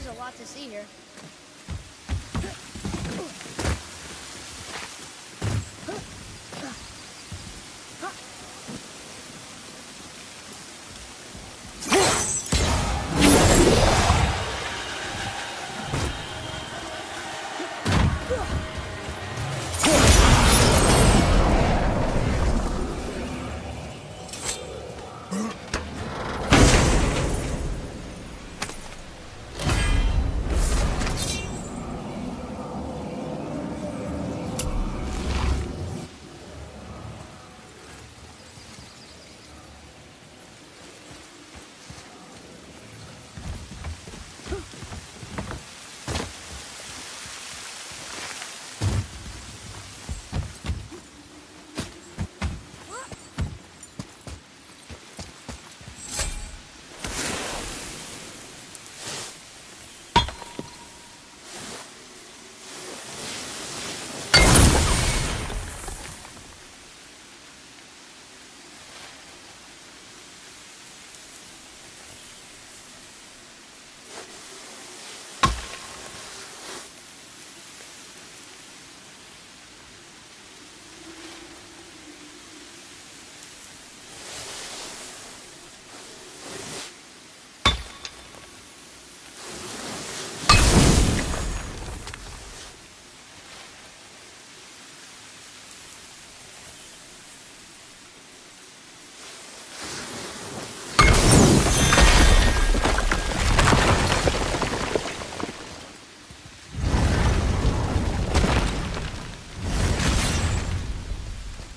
There's a lot to see here.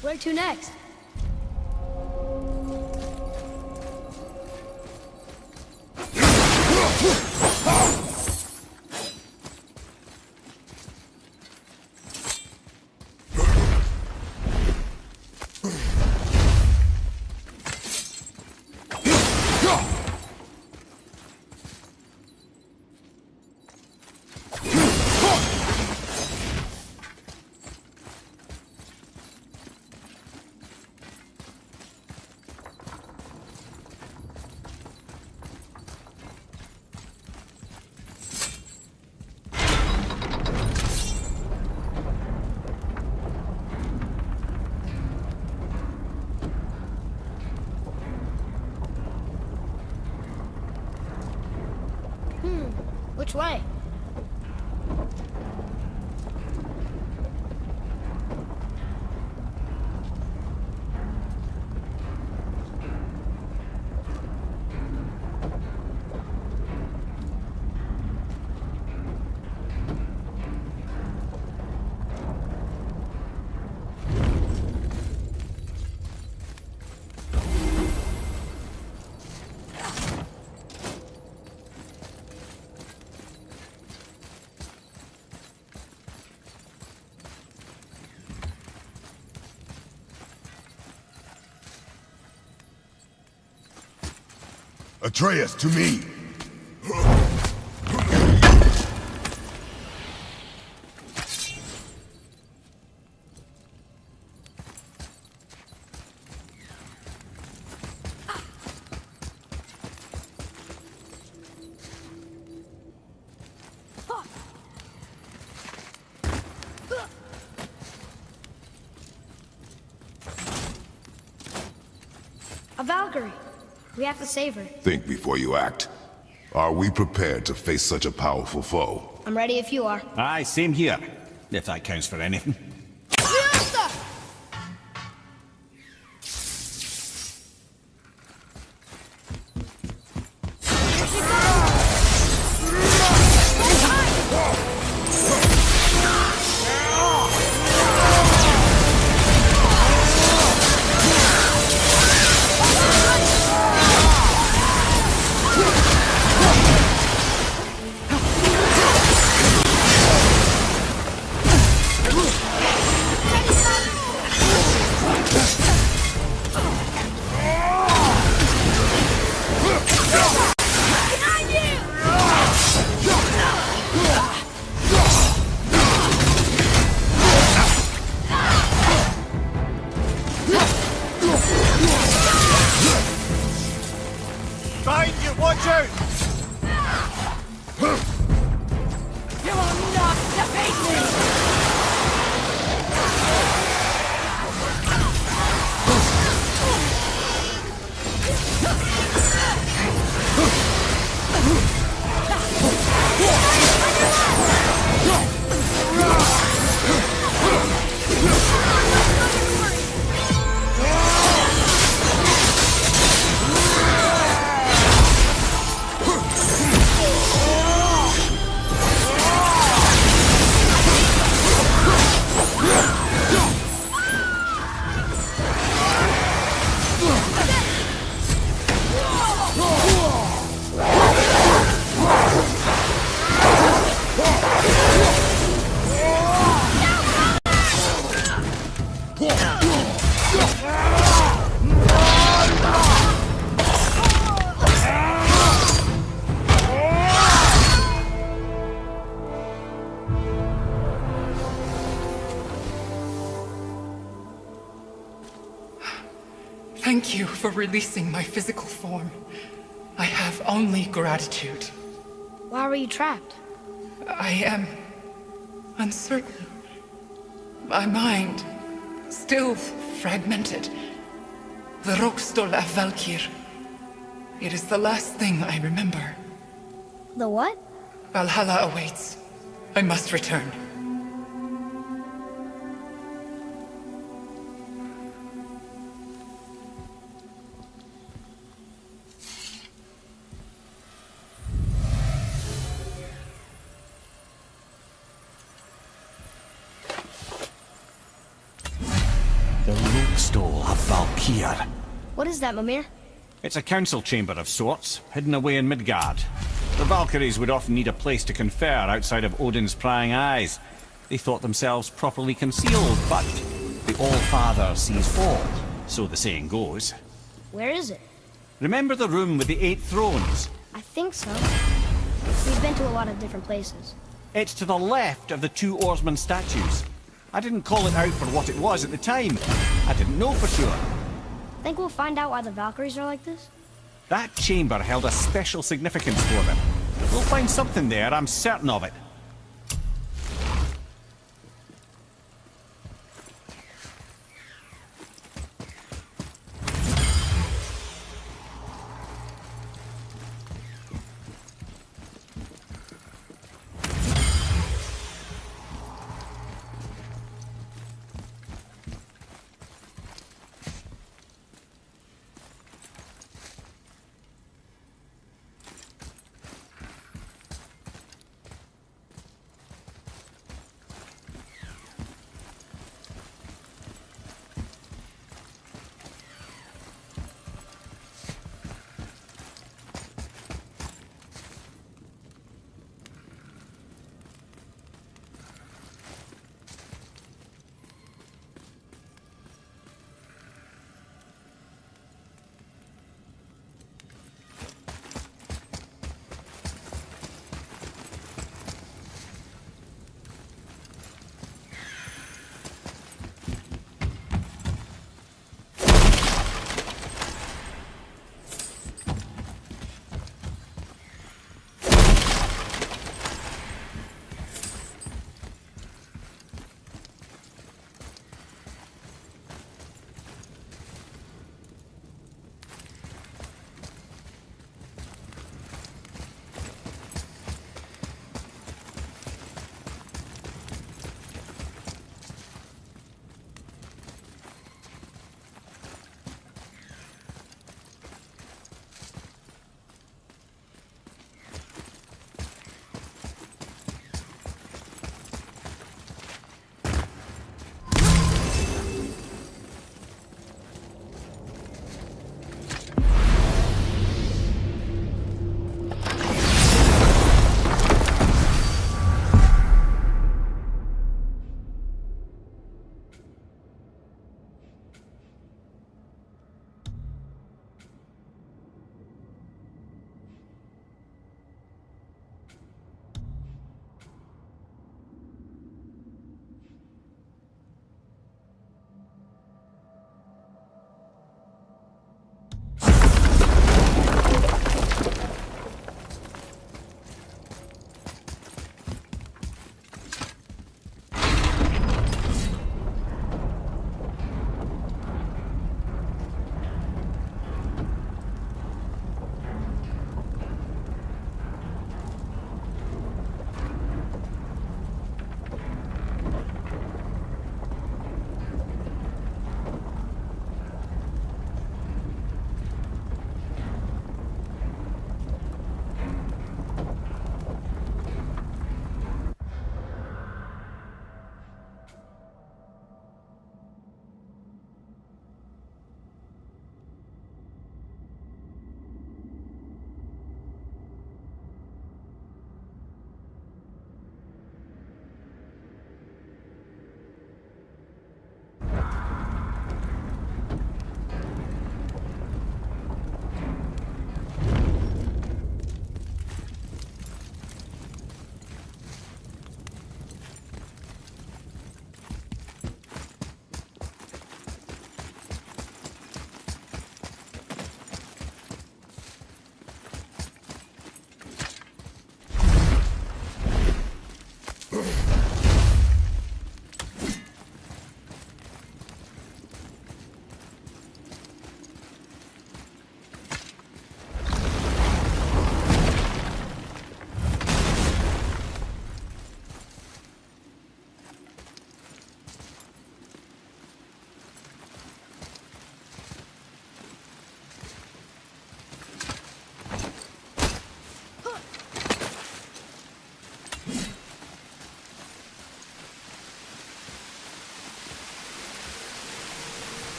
Where to next? Which way? Atreus, to me! A Valkyrie. We have to save her. Think before you act. Are we prepared to face such a powerful foe? I'm ready if you are. Aye, same here. If that counts for anything. Watch out! Thank you for releasing my physical form. I have only gratitude. Why were you trapped? I am uncertain. My mind still fragmented. The Rokstol af Valkyr. It is the last thing I remember. The what? Valhalla awaits. I must return. The Rokstol of Valkyr. What is that, Mimir? It's a council chamber of sorts, hidden away in Midgard. The Valkyries would often need a place to confer outside of Odin's prying eyes. They thought themselves properly concealed, but the All-Father sees all, so the saying goes. Where is it? Remember the room with the 8 thrones? I think so. We've been to a lot of different places. It's to the left of the 2 oarsman statues. I didn't call it out for what it was at the time. I didn't know for sure. Think we'll find out why the Valkyries are like this? That chamber held a special significance for them. We'll find something there, I'm certain of it.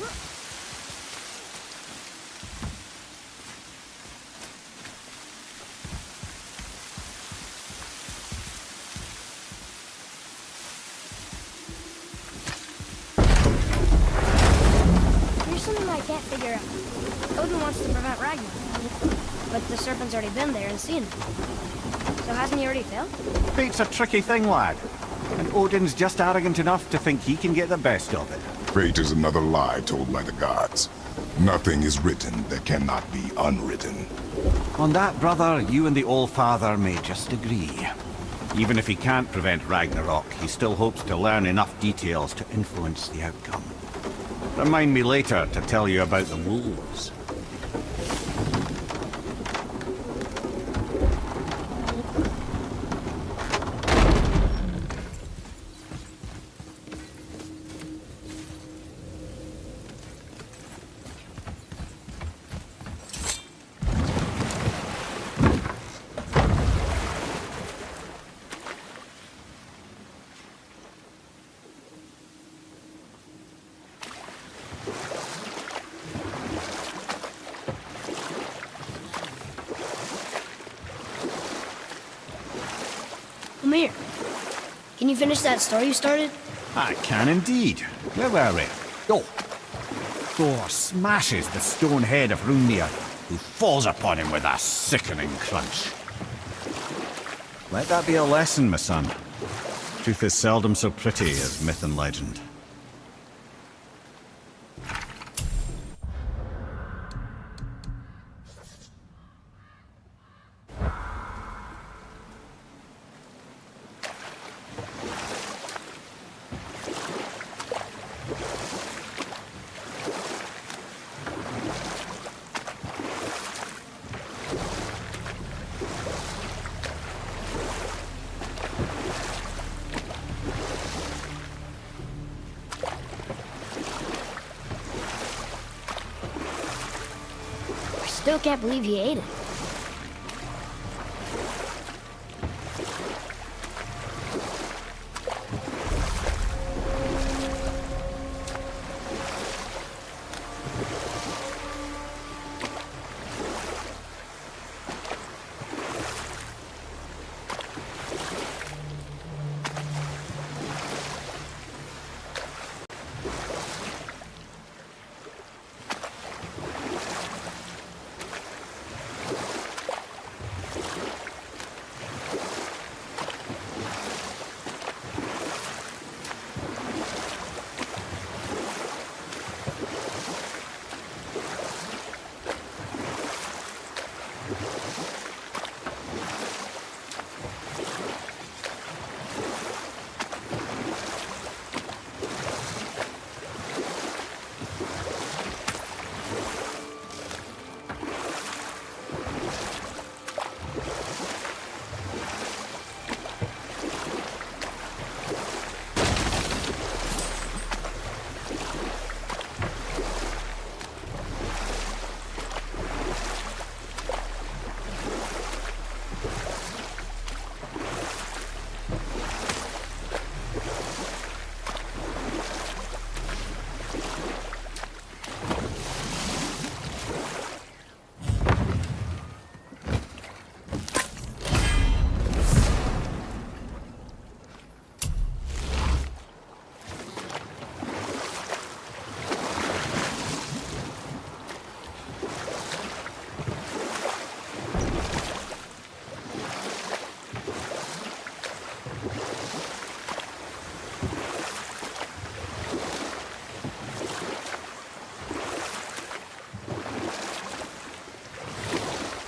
Here's something I can't figure out. Odin wants to prevent Ragnarok, but the serpent's already been there and seen it. So hasn't he already failed? Fate's a tricky thing, lad. And Odin's just arrogant enough to think he can get the best of it. Fate is another lie told by the gods. Nothing is written that cannot be unwritten. On that, brother, you and the All-Father may just agree. Even if he can't prevent Ragnarok, he still hopes to learn enough details to influence the outcome. Remind me later to tell you about the wolves. Amir, can you finish that story you started? I can indeed. Where were we? Oh! Thor smashes the stone head of Hrungnir, who falls upon him with a sickening crunch. Let that be a lesson, my son. Truth is seldom so pretty as myth and legend. Still can't believe he ate it.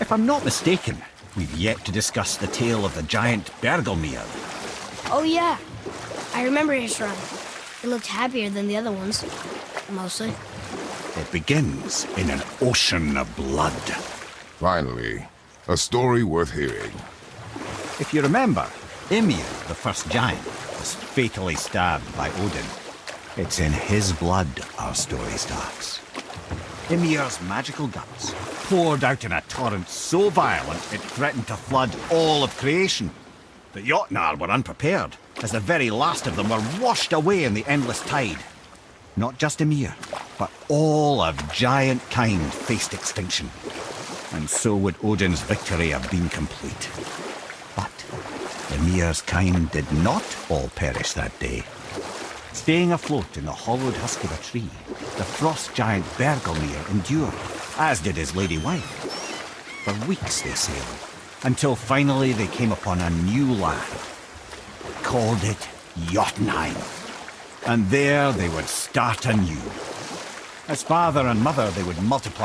If I'm not mistaken, we've yet to discuss the tale of the giant Bergelmir. Oh yeah, I remember his shrine. It looked happier than the other ones, mostly. It begins in an ocean of blood. Finally, a story worth hearing. If you remember, Ymir, the first giant, was fatally stabbed by Odin. It's in his blood our story starts. Ymir's magical guts poured out in a torrent so violent it threatened to flood all of creation. The Jotnar were unprepared, as the very last of them were washed away in the endless tide. Not just Ymir, But all of giant kind faced extinction, and so would Odin's victory have been complete. But Ymir's kind did not all perish that day. Staying afloat in the hollowed husk of a tree, the frost giant Bergelmir endured, as did his lady wife. For weeks they sailed, until finally they came upon a new land. Called it Jotunheim. And there they would start anew. As father and mother, they would multiply